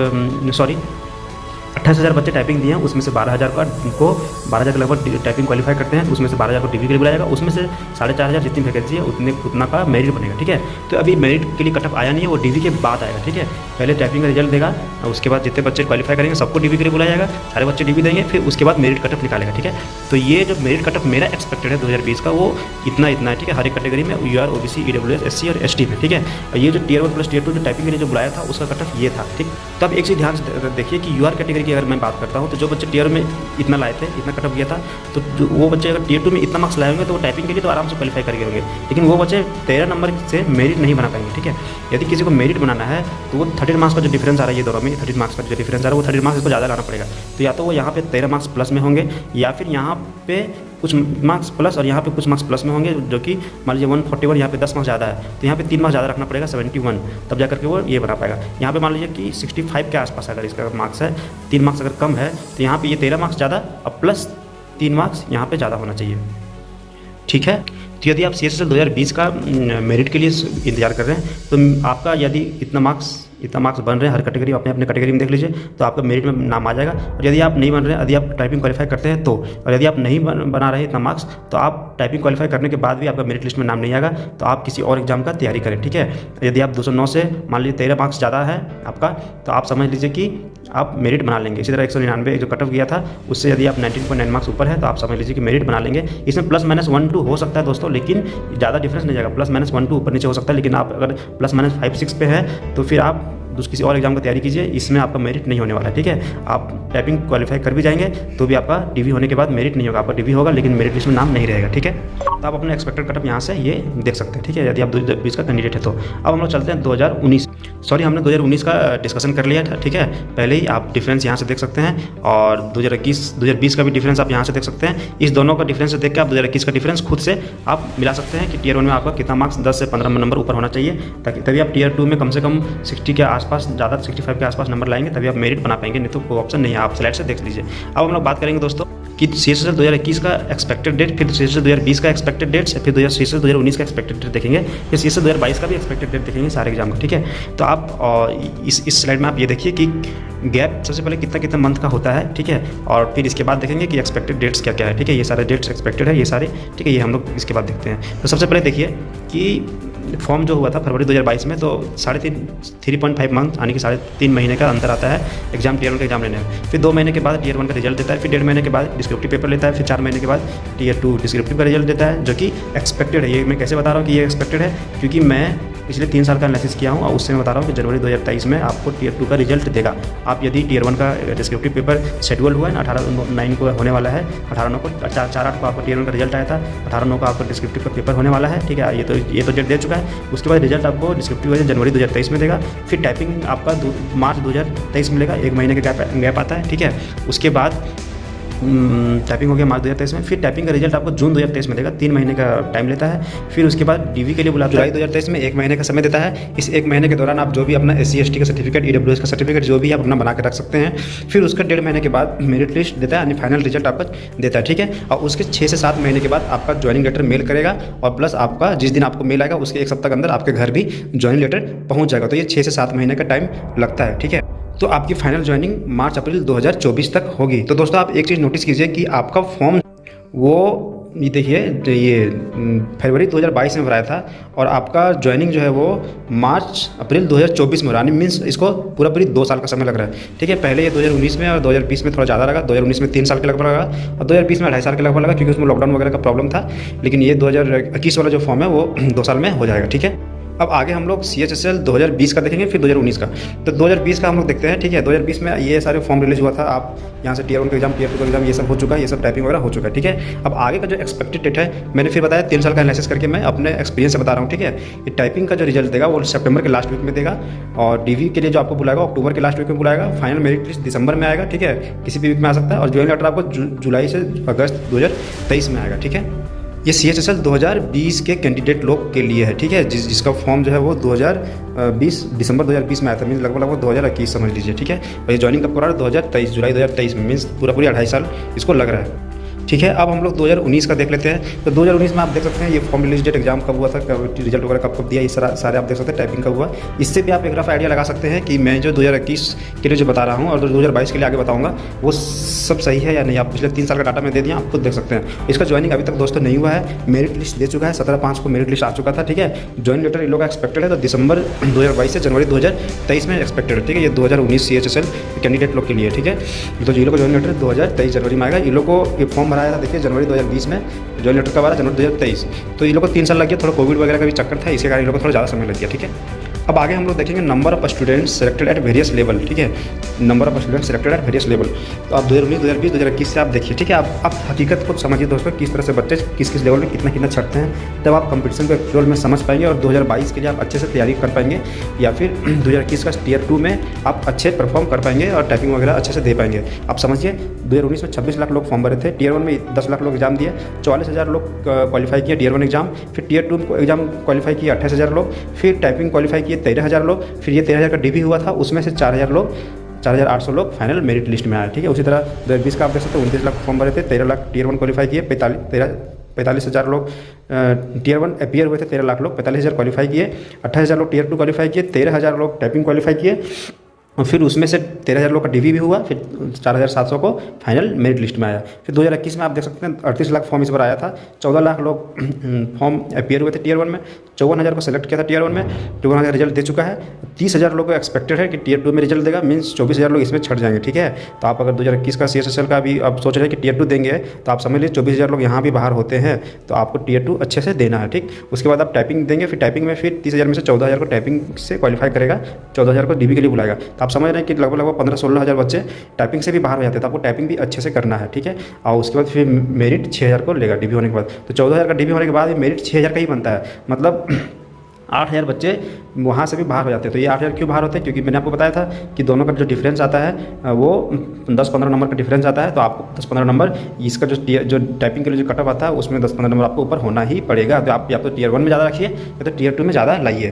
28,000 बच्चे टाइपिंग दिए हैं, उसमें से 12,000 को 12,000 के लगभग टाइपिंग क्वालिफाई करते हैं, उसमें से 12,000 को DV के लिए बुलाया जाएगा। उसमें से 4,500 जितनी वैकेंसी है उतना का मेरिट बनेगा, ठीक है। तो अभी मेरिट के लिए कटअप आया नहीं है, वो DV के बाद आएगा, ठीक है। पहले टाइपिंग का रिजल्ट देगा, उसके बाद जितने बच्चे क्वालिफाई करेंगे सबको DV के लिए बुलाया जाएगा, सारे बच्चे DV देंगे, फिर उसके बाद मेरिट कटअप निकालेगा, ठीक है। तो ये जो मेरिट कटअप मेरा एक्सपेक्टेड है 2020 का, वो इतना है, ठीक है। हर एक कैटेगरी में UR, OBC, EWS, SC और ST में, ठीक है। और ये जो टियर 1 प्लस टियर 2 जो टाइपिंग के लिए जो बुलाया था उसका कटअप ये था, ठीक। तब एक चीज़ ध्यान से देखिए कि UR कैटेगरी की अगर मैं बात करता हूँ, तो जो बच्चे टियर में इतना लाए थे, इतना कटअप गया था, तो जो वो बच्चे अगर टियर 2 में इतना मार्क्स लाए होंगे तो वो टाइपिंग के लिए तो आराम से क्वालिफाई कर गए होंगे, लेकिन वो बच्चे 13 नंबर से मेरिट नहीं बना पाएंगे, ठीक है। यदि किसी को मेरिट बनाना है तो वो 13 मार्क्स का जो डिफरेंस आ रहा है, ये दोनों में 13 मार्क्स का जो डिफरेंस आ रहा है, वो 13 मार्क्स को ज़्यादा लाना पड़ेगा। तो या तो वो यहाँ पे 13 मार्क्स प्लस में होंगे, या फिर यहाँ पे कुछ मार्क्स प्लस और यहाँ पे कुछ मार्क्स प्लस में होंगे, जो कि मान लीजिए 141, यहाँ पे 10 मार्क्स ज़्यादा है, तो यहाँ पे 3 मार्क्स ज़्यादा रखना पड़ेगा, 71, तब जा करके वो ये बना पाएगा। यहाँ पे मान लीजिए कि 65 के आसपास अगर इसका मार्क्स है, 3 मार्क्स अगर कम है, तो यहाँ पे ये 13 मार्क्स ज़्यादा और प्लस 3 मार्क्स यहाँ पे ज़्यादा होना चाहिए, ठीक है। तो यदि आप CSSL 2020 का मेरिट के लिए इंतजार कर रहे हैं, तो आपका यदि इतना मार्क्स बन रहे हैं, हर कैटेगरी अपने अपने कैटेगरी में देख लीजिए, तो आपका मेरिट में नाम आ जाएगा। और यदि आप नहीं बन रहे हैं, यदि आप टाइपिंग क्वालिफाई करते हैं तो, और यदि आप नहीं बना रहे इतना मार्क्स, तो आप टाइपिंग क्वालिफाई करने के बाद भी आपका मेरिट लिस्ट में नाम नहीं आएगा, तो आप किसी और एग्जाम का तैयारी करें, ठीक है। यदि आप 209 से मान लीजिए 13 मार्क्स ज़्यादा है आपका, तो आप समझ लीजिए कि आप मेरिट बना लेंगे। इसी तरह 199 जो कटअप गया था, उससे यदि आप 19.9 मार्क्स ऊपर है, तो आप समझ लीजिए कि मेरिट बना लेंगे। इसमें प्लस माइनस 1-2 हो सकता है दोस्तों, लेकिन ज़्यादा डिफरेंस नहीं जाएगा। प्लस माइनस 1-2 ऊपर नीचे हो सकता है, लेकिन आप अगर प्लस माइनस 5-6 पे है तो फिर आप दूसरे किसी और एग्जाम की तैयारी कीजिए, इसमें आपका मेरिट नहीं होने वाला है, ठीक है। आप टाइपिंग क्वालिफाई कर भी जाएंगे तो भी आपका डीवी होने के बाद मेरिट नहीं होगा, आपका डीवी होगा लेकिन मेरिट लिस्ट में नाम नहीं रहेगा, ठीक है। तो आप अपने एक्सपेक्टेड कटअप यहाँ से ये देख सकते हैं, ठीक है, यदि आप 2020 का कैंडिडेट है तो। अब हम लोग चलते हैं 2019, सॉरी हमने 2019 का डिस्कशन कर लिया था, ठीक है। पहले ही आप डिफरेंस यहाँ से देख सकते हैं और 2020 का भी डिफरेंस आप यहाँ से देख सकते हैं। इस दोनों का डिफरेंस देख के आप 2021 का डिफरेंस खुद से आप मिला सकते हैं कि टियर 1 में आपका कितना मार्क्स 10 से 15 नंबर ऊपर होना चाहिए, ताकि तभी आप टियर 2 में कम से कम 60 के आसपास, ज़्यादा 65 के आसपास नंबर लाएंगे, तभी आप मेरिट बना पाएंगे, नहीं तो कोई ऑप्शन नहीं है। आप स्लाइड से देख लीजिए। अब हम लोग बात करेंगे दोस्तों कि CHSL 2021 का एक्सपेक्टेड डेट, फिर CHSL 2020 का एक्सपेक्टेड डेट, फिर CHSL 2019 का एक्सपेक्टेड डेट देखेंगे, फिर CHSL 2022 का भी एक्सपेक्टेड डेट देखेंगे सारे एग्जाम का, ठीक है। तो आप इस स्लाइड में आप ये देखिए कि गैप सबसे पहले कितना कितना मंथ का होता है, ठीक है, और फिर इसके बाद देखेंगे कि एक्सपेक्टेड डेट्स क्या क्या है, ठीक है। ये सारे डेट्स एक्सपेक्टेड है ये सारे, ठीक है, ये हम लोग इसके बाद देखते हैं। तो सबसे पहले देखिए कि फॉर्म जो हुआ था फरवरी 2022 में, तो 3.5 मंथ यानी कि 3.5 महीने का अंतर आता है एग्जाम टियर 1 का एग्जाम लेने में। फिर 2 महीने के बाद टियर 1 का रिजल्ट देता है, फिर 1.5 महीने के बाद डिस्क्रिप्टिव पेपर लेता है, फिर 4 महीने के बाद टियर 2 डिस्क्रिप्टिव का रिजल्ट देता है, जो कि एक्सपेक्टेड है। ये मैं कैसे बता रहा हूँ कि ये एक्सपेक्टेड है, क्योंकि मैं पिछले 3 साल का एनालिसिस किया हूँ और उससे मैं बता रहा हूँ कि जनवरी 2023 में आपको टियर 2 का रिजल्ट देगा। आप यदि टियर 1 का डिस्क्रिप्टिव पेपर शेड्यूल हुआ है ना, 18/9 को होने वाला है, 18/9 को 4/8 को आपको टियर 1 का रिजल्ट आया था, 18/9 को आपका डिस्क्रिप्टिव का पेपर होने वाला है, ठीक है। ये तो डेट दे चुका है। उसके बाद रिजल्ट आपको डिस्क्रिप्टिव जनवरी 2023 में देगा, फिर टाइपिंग आपका मार्च 2023 में मिलेगा, 1 महीने का गैप आता है, ठीक है। उसके बाद टाइपिंग हो गया मार्च 2023 में, फिर टाइपिंग का रिजल्ट आपको जून 2023 में देगा, 3 महीने का टाइम लेता है। फिर उसके बाद डीवी के लिए बुलाता है, जुलाई 2023 में 1 महीने का समय देता है। इस 1 महीने के दौरान आप जो भी अपना SC ST का सर्टिफिकेट, EWS का सर्टिफिकेट जो भी आप अपना बना के रख सकते हैं। फिर उसका 1.5 महीने के बाद मेरिट लिस्ट देता है, यानी फाइनल रिजल्ट आपका देता है, ठीक है। और उसके 6 से 7 महीने के बाद आपका ज्वाइनिंग लेटर मेल करेगा, और प्लस आपका जिस दिन आपको मेल आएगा उसके 1 सप्ताह के अंदर आपके घर भी ज्वाइनिंग लेटर पहुँच जाएगा। तो ये 6 से 7 महीने का टाइम लगता है, ठीक है। तो आपकी फाइनल ज्वाइनिंग मार्च अप्रैल 2024 तक होगी। तो दोस्तों आप एक चीज़ नोटिस कीजिए कि आपका फॉर्म वो ये देखिए ये फरवरी 2022 में भराया था और आपका ज्वाइनिंग जो है वो मार्च अप्रैल 2024 में हो रहा है, मीन्स इसको पूरी 2 साल का समय लग रहा है, ठीक है। पहले ये 2019 में और 2020 में थोड़ा ज़्यादा लगा, 2019 में 3 साल के लगभग लगा और 2020 में 2.5 साल के लगभग लगा, क्योंकि उसमें लॉकडाउन वगैरह का प्रॉब्लम था। लेकिन ये 2021 वाला जो फॉर्म है वो 2 साल में हो जाएगा, ठीक है। अब आगे हम लोग CHSL 2020 का देखेंगे, फिर 2019 का। तो 2020 का हम लोग देखते हैं, ठीक है। 2020 में ये सारे फॉर्म रिलीज हुआ था, आप यहाँ से टियर 1 का एग्जाम, टियर 2 का एग्जाम, ये सब हो चुका है, ये सब टाइपिंग वगैरह हो चुका है, ठीक है। अब आगे का जो एक्सपेक्टेड डेट है, मैंने फिर बताया 3 साल का एनालिसिस करके मैं अपने एक्सपीरियंस से बता रहा हूँ, ठीक है। ये टाइपिंग का जो रिजल्ट देगा वो सितंबर के लास्ट वीक में देगा, और डीवी के लिए जो आपको बुलाएगा अक्टूबर के लास्ट वीक में बुलाएगा। फाइनल मेरिट लिस्ट दिसंबर में आएगा, ठीक है, किसी भी वीक में आ सकता है। और ज्वाइनिंग लेटर आपको जुलाई से अगस्त 2023 में आएगा, ठीक है। ये CHSL 2020 के कैंडिडेट लोग के लिए है, ठीक है, जिसका फॉर्म जो है वो 2020 दिसंबर 2020 में आया था, मीन्स लगभग 2021 समझ लीजिए, ठीक है। और ये ज्वाइनिंग कब हो रहा है 2023 जुलाई 2023 में, मीन्स पूरा 2.5 साल इसको लग रहा है, ठीक है। अब हम लोग 2019 का देख लेते हैं। तो 2019 में आप देख सकते हैं ये फॉर्म रिलीज डेट, एग्जाम कब हुआ था, रिजल्ट वगैरह कब दिया, ये सारे आप देख सकते हैं, टाइपिंग कब हुआ। इससे भी आप एक रफ आइडिया लगा सकते हैं कि मैं जो 2021 के लिए जो बता रहा हूँ और 2022 के लिए आगे बताऊँगा वो सब सही है या नहीं। आप पिछले 3 साल का डाटा में दे दिया, आप खुद देख सकते हैं। इसका ज्वाइनिंग अभी तक दोस्तों नहीं हुआ है, मेरिट लिस्ट दे चुका है, 17/5 को मेरिट लिस्ट आ चुका था, ठीक है। ज्वाइनिंग लेटर इन लोग का एक्सपेक्टेड है तो दिसंबर 2022 से जनवरी 2023 में एक्सपेक्टेड है, ठीक है। ये 2019 CHSL कैंडिडेट लोग के लिए, ठीक है। तो ये लोग को ज्वाइनिंग लेटर 2023 जनवरी में आएगा। इन लोग को ये फॉर्म भराया था, देखिए जनवरी 2020 में, ज्वाइनिंग लेटर कब आ रहा है जनवरी 2023। तो ये लोग को 3 साल लग गया, थोड़ा कोविड वगैरह का भी चक्कर था, इसके कारण इन लोग को थोड़ा ज़्यादा समय लग गया, ठीक है। अब आगे हम लोग देखेंगे number of students selected at various level, ठीक है, number of students selected at various level. तो आप 2019, 2020, 2021 से आप देखिए, ठीक है। आप हकीकत को समझिए दोस्तों, किस तरह से बच्चे किस लेवल में कितना चढ़ते हैं, तब आप कंपटीशन को एक्चुअल में समझ पाएंगे और 2022 के लिए आप अच्छे से तैयारी कर पाएंगे, या फिर 2021 का टियर 2 में आप अच्छे परफॉर्म कर पाएंगे और टाइपिंग वगैरह अच्छे से दे पाएंगे। आप समझिए 2019 में 26 लाख लोग फॉर्म भरे थे, टियर 1 में 10 लाख लोग एग्जाम दिए, 44,000 लोग क्वालिफाई किए टियर 1 एग्जाम, फिर टियर 2 एग्जाम क्वालिफाई किए 28,000 लोग, फिर टाइपिंग क्वालिफाई किए 13,000 लोग, फिर ये 13,000 का डीवी हुआ था, उसमें से 4,800 लोग फाइनल मेरिट लिस्ट में आए, ठीक है। उसी तरह 2020 का आप देख सकते हैं 29 लाख फॉर्म भरे थे, 13 लाख टियर 1 क्वालिफाई किए, 45,000 लोग टियर 1 अपीयर हुए थे, 13 लाख लोग 45,000 क्वालिफाई किए, 28,000 लोग टियर 2 क्वालिफाई किए, 13,000 लोग टाइपिंग क्वालिफाई किए, और फिर उसमें से 13,000 लोग का डीवी भी हुआ, फिर 4,700 को फाइनल मेरिट लिस्ट में आया। फिर 2021 में आप देख सकते हैं 38 लाख फॉर्म इस बार आया था, 14 लाख लोग फॉर्म अपीयर हुए थे टियर 1 में, 54,000 को सेलेक्ट किया था टियर 1 में, 54,000 रिजल्ट दे चुका है। 30,000 लोग को एक्सपेक्टेड है कि टियर 2 में रिजल्ट देगा, मीन्स 24,000 लोग इसमें छट जाएंगे, ठीक है। तो आप अगर 2021 का CSSL का भी आप सोच रहे हैं कि टियर 2 देंगे, तो आप समझ लीजिए 24,000 लोग यहाँ भी बाहर होते हैं, तो आपको टियर 2 अच्छे से देना है, ठीक। उसके बाद आप टाइपिंग देंगे, फिर टाइपिंग में फिर 30,000 में से 14,000 को टाइपिंग से क्वालिफाई करेगा, 14,000 को डीबी के लिए बुलाएगा। तो आप समझ रहे हैं कि लगभग 15-16 हज़ार बच्चे टाइपिंग से भी बाहर हो जाते हैं, तो आपको टाइपिंग भी अच्छे से करना है, ठीक है। और उसके बाद फिर मेरिट 6,000 को लेगा डीबी होने के बाद। तो 14,000 का डीबी होने के बाद मेरिट 6,000 का ही बनता है, मतलब 8,000 बच्चे वहाँ से भी बाहर हो जाते हैं। तो ये 8,000 क्यों बाहर होते हैं? क्योंकि मैंने आपको बताया था कि दोनों का जो डिफरेंस आता है वो 10-15 नंबर का डिफरेंस आता है। तो आपको 10-15 नंबर इसका जो टाइपिंग के लिए जो कटअप आता है उसमें 10-15 नंबर आपको ऊपर होना ही पड़ेगा। तो आप या तो टियर 1 में ज़्यादा रखिए या तो टियर 2 में ज़्यादा लाइए।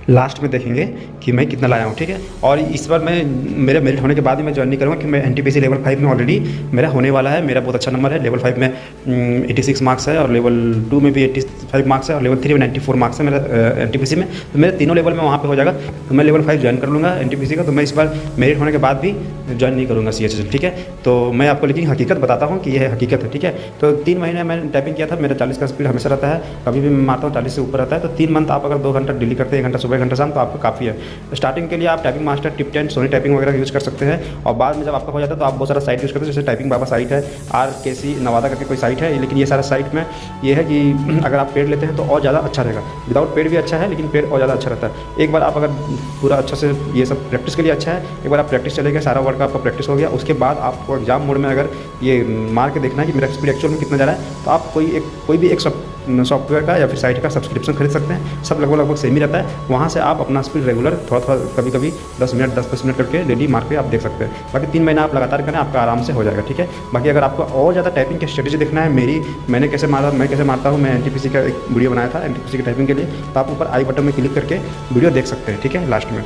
लास्ट में देखेंगे कि मैं कितना लाया हूँ, ठीक है। और इस बार मैं मेरे मेरिट होने के बाद ही मैं ज्वाइन नहीं करूँगा कि मैं NTPC लेवल 5 में ऑलरेडी मेरा होने वाला है। मेरा बहुत अच्छा नंबर है, लेवल 5 में 86 मार्क्स है और लेवल 2 में भी 85 मार्क्स है और लेवल 3 में 94 मार्क्स है मेरा NTPC में। तो मेरे तीनों लेवल में वहाँ पे हो जाएगा, तो मैं लेवल 5 ज्वाइन कर लूँगा NTPC का। तो मैं इस बार मेरिट होने के बाद भी ज्वाइन नहीं करूँगा CHSL, ठीक है। तो मैं आपको लेकिन हकीकत बताता हूँ कि यह हकीकत है, ठीक है। तो 3 महीने मैंने टाइपिंग किया था, मेरा 40 का स्पीड हमेशा रहता है, कभी भी मैं मारता हूँ 40 से ऊपर रहता है। तो 3 मंथ आप अगर 2 घंटा डेली करते हैं, 1 घंटा सुबह 1 घंटा शाम, तो आपको काफ़ी है। स्टार्टिंग के लिए आप typing master, tip 10, Sony typing वगैरह यूज़ कर सकते हैं। और बाद में जब आपका हो जाता है तो आप बहुत सारा साइट यूज़ करते हैं, जैसे टाइपिंग बाबा साइट है, RKC नवादा करके कोई साइट है। लेकिन ये सारा साइट में ये है कि अगर आप पेड लेते हैं तो और ज़्यादा अच्छा रहेगा। विदाउट पेड भी अच्छा है, लेकिन पेड और ज़्यादा अच्छा रहता है। एक बार आप अगर पूरा अच्छा से ये सब प्रैक्टिस के लिए अच्छा है, एक बार आप प्रैक्टिस चलेगा, सारा वर्ड का आपका प्रैक्टिस हो गया, उसके बाद आपको एग्जाम मोड में अगर ये मार के देखना है कि मेरा स्पीड एक्चुअल में कितना जा रहा है, तो आप कोई भी एक सॉफ्टवेयर का या फिर साइट का सब्सक्रिप्शन खरीद सकते हैं। सब लगभग सेम ही रहता है। वहाँ से आप अपना स्पीड रेगुलर थोड़ा कभी 10 मिनट करके डेली मार्क के आप देख सकते हैं। बाकी 3 महीना आप लगातार करें, आपका आराम से हो जाएगा, ठीक है। बाकी अगर आपको और ज़्यादा टाइपिंग की स्ट्रेटेजी देखना है, मैं कैसे मारता हूँ, मैं NTPC का एक वीडियो बनाया था NTPC की टाइपिंग के लिए, तो आप ऊपर आई बटन में क्लिक करके वीडियो देख सकते हैं, ठीक है, लास्ट में।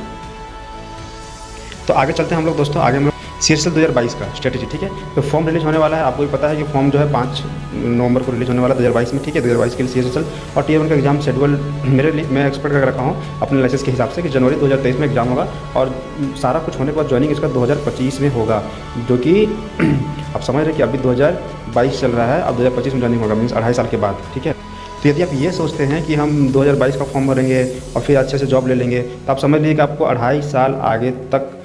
तो आगे चलते हैं हम लोग दोस्तों, आगे हम लोग CSSL 2022 का स्ट्रेटेजी, ठीक है। तो फॉर्म रिलीज होने वाला है, आपको भी पता है कि फॉर्म जो है 5 नवंबर को रिलीज होने वाला है 2022 में, ठीक है। 2022 के लिए CSSL और टियर 1 का एग्जाम शेड्यूल मेरे लिए मैं एक्सपेक्ट कर रखा हूँ अपने लाइसेंस के हिसाब से कि जनवरी 2023 में एग्जाम होगा और सारा कुछ होने के बाद ज्वाइनिंग इसका 2025 में होगा, जो कि आप समझ रहे हैं कि अभी 2022 चल रहा है, अब 2025 में ज्वाइनिंग होगा, मीन्स 2.5 साल के बाद, ठीक है। तो यदि आप ये सोचते हैं कि हम 2022 का फॉर्म भरेंगे और फिर अच्छे से जॉब ले लेंगे, तो आप समझ लीजिए कि आपको 2.5 साल आगे तक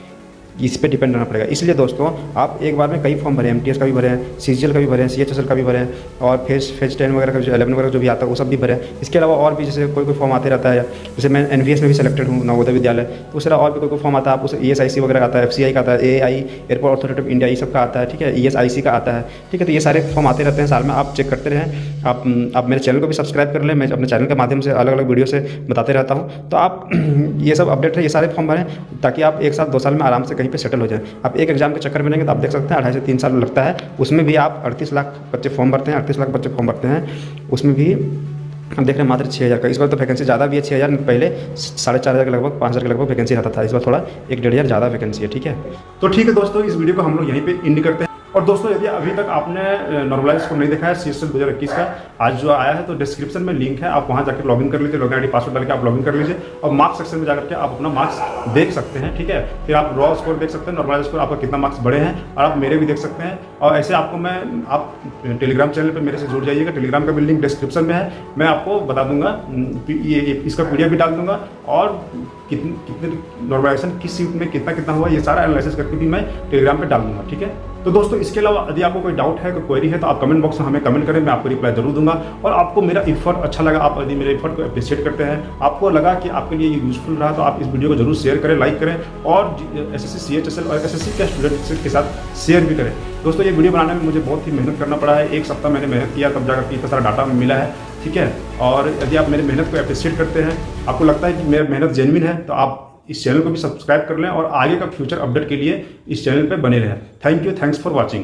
इस पे डिपेंड रहना पड़ेगा। इसलिए दोस्तों आप एक बार में कई फॉर्म भरें, MTS का भी भरें, CGL का भी भरें, CHSL का भी भरें और फेज 10 वगैरह का जो 11 वगैरह जो भी आता है वो सब भी भरें। इसके अलावा और भी जैसे कोई फॉर्म आते रहता है, जैसे मैं NVS में भी सेलेक्टेड हूँ, नवोदय विद्यालय, तो उसके अलावा और भी कोई फॉर्म आता है, आप उसे ESIC वगैरह का आता है, FCI का आता है, AAI airport authority of India, ये सब का आता है, ठीक है, ESIC का आता है, ठीक है। तो ये सारे फॉर्म आते रहते हैं साल में, आप चेक करते रहें। आप मेरे चैनल को भी सब्सक्राइब कर लें, मैं अपने चैनल के माध्यम से अलग अलग वीडियो से बताते रहता हूँ। तो आप ये सब अपडेट है, ये सारे फॉर्म भरें ताकि आप 1 साल 2 साल में आराम से कहीं पर सेटल हो जाए। आप एक एग्जाम के चक्कर में लेंगे तो आप देख सकते हैं 2.5 से 3 साल लगता है। उसमें भी आप 38 लाख बच्चे फॉर्म भरते हैं, 38 लाख बच्चे फॉर्म भरते हैं, उसमें भी हम देख रहे हैं मात्र 6,000 का। इस बार तो वैकेंसी ज़्यादा भी है, 6,000 पहले 4,500 के लगभग 5,000 के लगभग वैकेंसी रहता था, इस बार थोड़ा 1-1.5 ज़्यादा वैकेंसी है, ठीक है। तो ठीक है दोस्तों, इस वीडियो को हम लोग यहीं पे एंड करते हैं। और दोस्तों यदि अभी तक आपने नॉर्मलाइज को नहीं देखा है CSSL 2021 का आज जो आया है, तो डिस्क्रिप्शन में लिंक है, आप वहाँ जाकर लॉगिन कर लीजिए, लॉगिन ID पासवर्ड डाल के आप लॉगिन कर लीजिए और मार्क्स सेक्शन में जाकर के आप अपना मार्क्स देख सकते हैं, ठीक है। फिर आप रॉ स्कोर देख सकते हैं, नॉर्मलाइज स्कोर आपका कितना मार्क्स बढ़े हैं और आप मेरे भी देख सकते हैं। और ऐसे आपको आप टेलीग्राम चैनल पर मेरे से जुड़ जाइएगा, टेलीग्राम का भी लिंक डिस्क्रिप्शन में है, मैं आपको बता दूंगा, ये इसका PDF भी डाल दूंगा और कितने नॉर्मलाइजेशन किस सीट में कितना हुआ, ये सारा एनालिसिस करके भी मैं टेलीग्राम पे डाल दूंगा, ठीक है। तो दोस्तों इसके अलावा यदि आपको कोई डाउट है, कोई क्वेरी है, तो आप कमेंट बॉक्स में हमें कमेंट करें, मैं आपको रिप्लाई जरूर दूंगा। और आपको मेरा एफर्ट अच्छा लगा, आप यदि मेरे एफर्ट को अप्रिशिएट करते हैं, आपको लगा कि आपके लिए ये यूजफुल रहा, तो आप इस वीडियो को जरूर शेयर करें, लाइक करें और SSC CHSL और SSC के स्टूडेंट्स के साथ शेयर भी करें। दोस्तों ये वीडियो बनाने में मुझे बहुत ही मेहनत करना पड़ा है, 1 सप्ताह मैंने मेहनत किया, तब जाकर इतना सारा डाटा मिला है, ठीक है। और यदि आप मेरी मेहनत को अप्रिशिएट करते हैं, आपको लगता है कि मेरी मेहनत जेन्युइन है, तो आप इस चैनल को भी सब्सक्राइब कर लें और आगे का फ्यूचर अपडेट के लिए इस चैनल पे बने रहें। Thank you, thanks for watching.